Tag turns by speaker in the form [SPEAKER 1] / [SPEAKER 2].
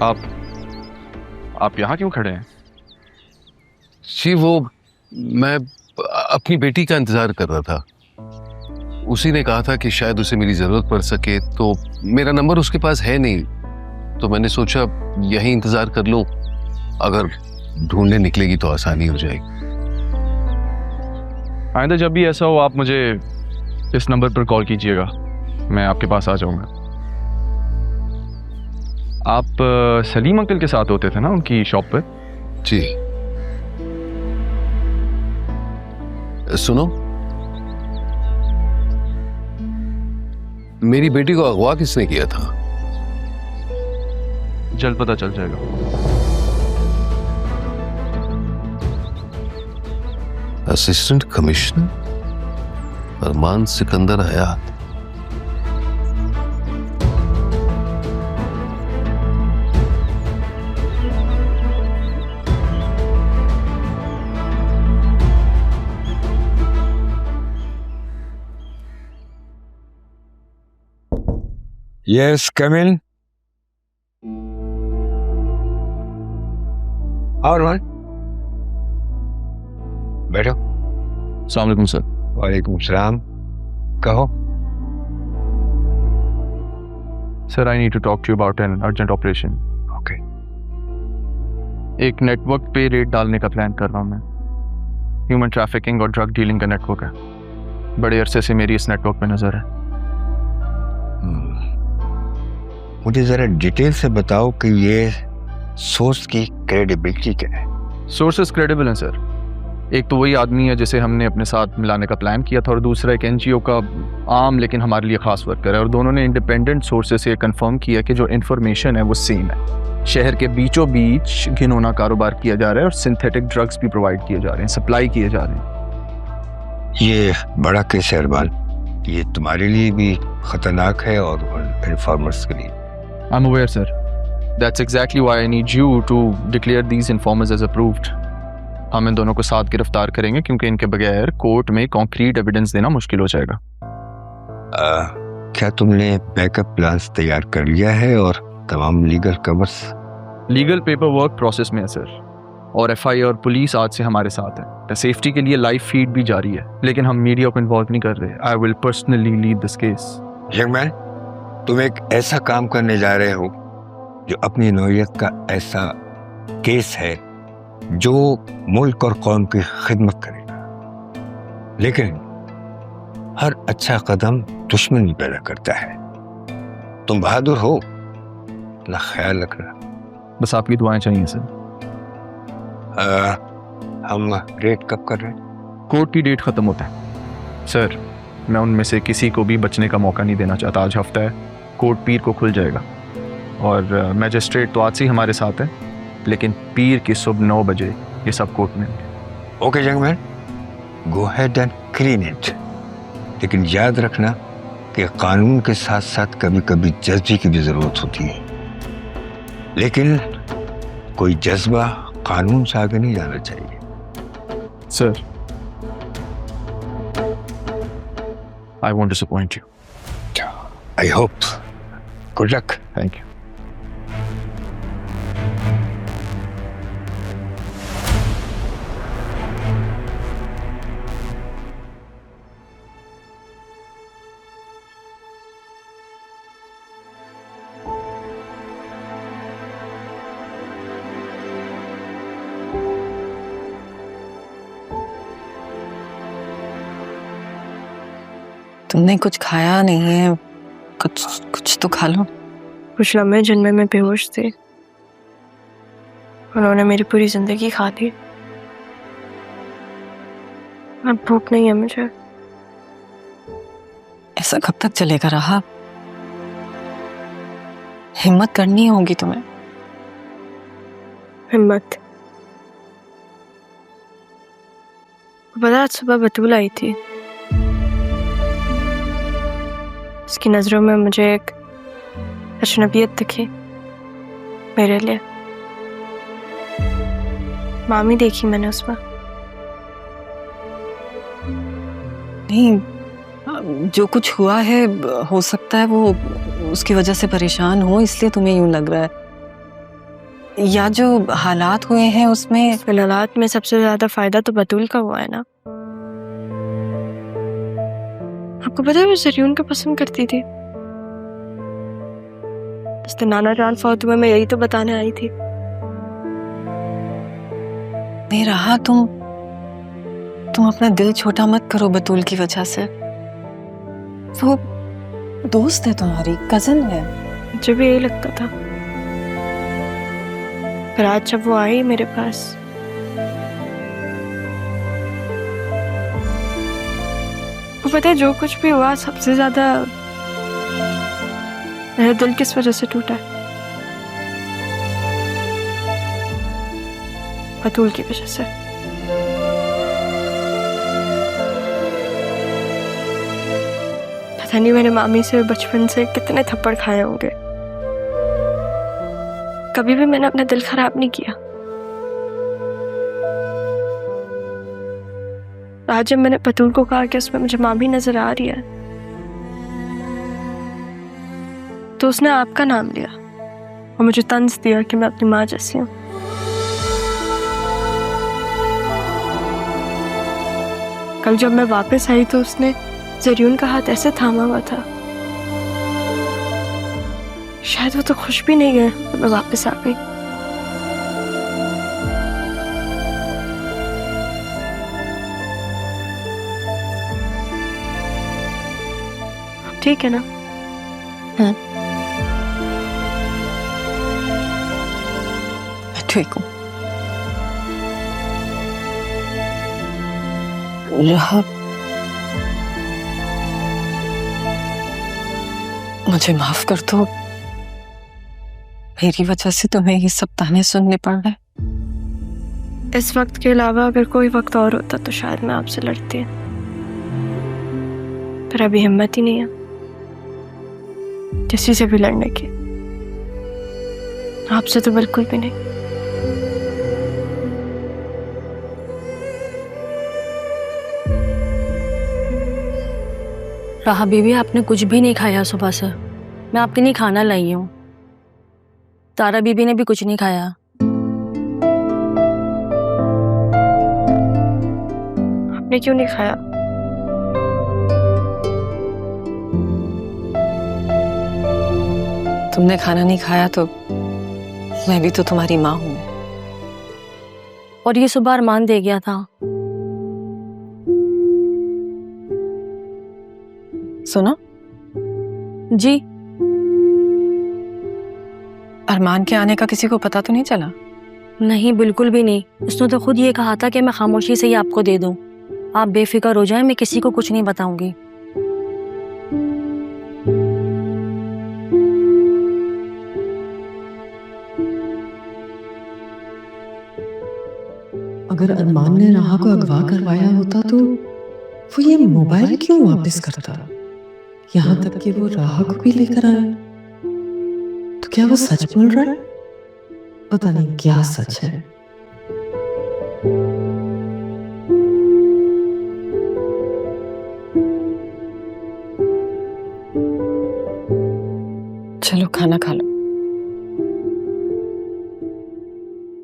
[SPEAKER 1] आप यहाँ क्यों खड़े हैं?
[SPEAKER 2] जी वो मैं अपनी बेटी का इंतजार कर रहा था। उसी ने कहा था कि शायद उसे मेरी जरूरत पड़ सके, तो मेरा नंबर उसके पास है नहीं, तो मैंने सोचा यहीं इंतजार कर लूं, अगर ढूंढने निकलेगी तो आसानी हो जाएगी।
[SPEAKER 1] आइंदा जब भी ऐसा हो आप मुझे इस नंबर पर कॉल कीजिएगा, मैं आपके पास आ जाऊंगा। आप सलीम अंकल के साथ होते थे ना उनकी शॉप पर?
[SPEAKER 2] जी। सुनो, मेरी बेटी को अगवा किसने किया था?
[SPEAKER 1] जल्द पता चल जाएगा।
[SPEAKER 2] Assistant commissioner Arman Sikandar Hayat.
[SPEAKER 3] Yes, come in. और बैठो।
[SPEAKER 1] अस्सलाम वालेकुम सर।
[SPEAKER 3] वालेकुम सलाम। कहो।
[SPEAKER 1] Sir I need to talk to you about an urgent operation.
[SPEAKER 3] Okay.
[SPEAKER 1] एक नेटवर्क पे रेड डालने का प्लान कर रहा हूँ मैं। ह्यूमन ट्रैफिकिंग और ड्रग डीलिंग का नेटवर्क है। बड़े अरसे से मेरी इस नेटवर्क पे नजर है।
[SPEAKER 3] मुझे जरा डिटेल से बताओ कि ये सोर्स की क्रेडिबिलिटी क्या है?
[SPEAKER 1] सोर्सेस क्रेडिबल हैं सर। एक तो वही आदमी है जिसे हमने अपने साथ मिलाने का प्लान किया था, और दूसरा एक एनजीओ का आम लेकिन हमारे लिए खास वर्कर है, और दोनों ने इंडिपेंडेंट सोर्सेस से कंफर्म किया कि जो इन्फॉर्मेशन है वो सेम है। शहर के बीचों बीच घिनौना कारोबार किया जा रहा है और सिंथेटिक ड्रग्स भी प्रोवाइड किए जा रहे हैं, सप्लाई किए जा रहे हैं।
[SPEAKER 3] ये बड़ा केस है अरबान, ये तुम्हारे लिए भी खतरनाक है और इन्फॉर्मर्स के लिए।
[SPEAKER 1] I'm aware, sir. That's exactly why I need you to declare these informers as approved. हम इन दोनों को साथ गिरफ्तार करेंगे क्योंकि इनके बगैर कोर्ट में कॉन्क्रीट एविडेंस देना मुश्किल हो जाएगा।
[SPEAKER 3] क्या तुमने बैकअप प्लान्स तैयार कर लिया है और तमाम legal covers?
[SPEAKER 1] Legal paper work process में है सर, और एफआई और पुलिस आज से हमारे साथ है। सेफ्टी के लिए लाइव फीड भी जारी है, लेकिन हम मीडिया को इन्वॉल्व नहीं कर रहे। I will personally lead this case.
[SPEAKER 3] Young man, तुम एक ऐसा काम करने जा रहे हो जो अपनी नौइयत का ऐसा केस है जो मुल्क और कौम की खिदमत करेगा, लेकिन हर अच्छा कदम दुश्मनी पैदा करता है। तुम बहादुर हो, अपना ख्याल रखना।
[SPEAKER 1] बस आपकी दुआएं चाहिए सर।
[SPEAKER 3] हम रेड कब कर रहे हैं?
[SPEAKER 1] कोर्ट की डेट खत्म होता है सर। मैं उनमें से किसी को भी बचने का मौका नहीं देना चाहता। आज हफ्ता है, कोर्ट पीर को खुल जाएगा, और मैजिस्ट्रेट तो आज से ही हमारे साथ है, लेकिन पीर की सुबह 9 बजे ये सब कोर्ट में।
[SPEAKER 3] Okay young man, go ahead and clean it, लेकिन याद रखना कि कानून के साथ साथ कभी कभी जज्बे की भी जरूरत होती है, लेकिन कोई जज्बा कानून से आगे नहीं जाना चाहिए।
[SPEAKER 1] Sir, I won't disappoint you.
[SPEAKER 3] I hope. Good luck.
[SPEAKER 1] Thank you.
[SPEAKER 4] तुमने कुछ खाया नहीं है, कुछ तो खा लो।
[SPEAKER 5] कुछ लम्हे जिनमें मैं बेहोश थी, उन्होंने मेरी पूरी जिंदगी खा दी। अब भूख नहीं है मुझे।
[SPEAKER 4] ऐसा कब तक चलेगा रहा? हिम्मत करनी होगी तुम्हें।
[SPEAKER 5] हिम्मत? पता आज सुबह बतूल आई थी। उसकी नजरों में मुझे एक अजनबियत दिखी मेरे लिए। मामी देखी मैंने उसमें।
[SPEAKER 4] नहीं, जो कुछ हुआ है हो सकता है वो उसकी वजह से परेशान हो, इसलिए तुम्हें यूं लग रहा है। या जो हालात हुए हैं उसमें
[SPEAKER 5] फिलहालात में सबसे ज्यादा फायदा तो बतूल का हुआ है ना। आपको पता है वो जरियून को पसंद करती थी। जिस दिन नाना जान फौत हुए मैं यही तो बताने आई थी।
[SPEAKER 4] नहीं रहा, तुम अपना दिल छोटा मत करो बतूल की वजह से। वो दोस्त है तुम्हारी, कजन है।
[SPEAKER 5] मुझे भी यही लगता था, पर आज जब वो आई मेरे पास, वो पता है जो कुछ भी हुआ सबसे ज्यादा मेरा दिल किस वजह से टूटा है? बतूल की वजह से। पता नहीं मैंने मामी से बचपन से कितने थप्पड़ खाए होंगे, कभी भी मैंने अपना दिल खराब नहीं किया। आज जब मैंने बतूल को कहा कि उसमें मुझे मामी नजर आ रही है, तो उसने आपका नाम लिया और मुझे तंज दिया कि मैं अपनी माँ जैसी हूँ। कल जब मैं वापस आई तो उसने जरियून का हाथ ऐसे थामा हुआ था, शायद वो तो खुश भी नहीं है जब मैं वापस आ गई। ठीक है ना?
[SPEAKER 4] मैं ठीक हूँ। राह, मुझे माफ कर दो, मेरी वजह से तुम्हें ये सब ताने सुनने पड़ रहे।
[SPEAKER 5] इस वक्त के अलावा अगर कोई वक्त और होता तो शायद मैं आपसे लड़ती, पर अभी हिम्मत ही नहीं है किसी से भी लड़ने की। आपसे तो बिल्कुल भी नहीं।
[SPEAKER 6] राहा बीबी, आपने कुछ भी नहीं खाया सुबह से। मैं आपके लिए खाना लाई हूँ। तारा बीबी ने भी कुछ नहीं खाया।
[SPEAKER 5] आपने क्यों नहीं खाया?
[SPEAKER 4] तुमने खाना नहीं खाया तो मैं भी तो तुम्हारी माँ हूँ।
[SPEAKER 6] और ये सुबह अरमान दे गया था।
[SPEAKER 4] सुनो
[SPEAKER 6] जी।
[SPEAKER 4] अरमान के आने का किसी को पता तो नहीं चला?
[SPEAKER 6] नहीं, बिल्कुल भी नहीं। उसने तो खुद ये कहा था कि मैं खामोशी से ही आपको दे दूं। आप बेफिक्र हो जाएं, मैं किसी को कुछ नहीं बताऊंगी।
[SPEAKER 7] अगर अरमान ने राहा को अगवा करवाया होता तो वो ये मोबाइल क्यों वापस करता? यहाँ तक कि वो राहा को भी लेकर आया। तो क्या वो सच बोल रहा है? पता नहीं क्या सच है।
[SPEAKER 4] चलो खाना खा लो।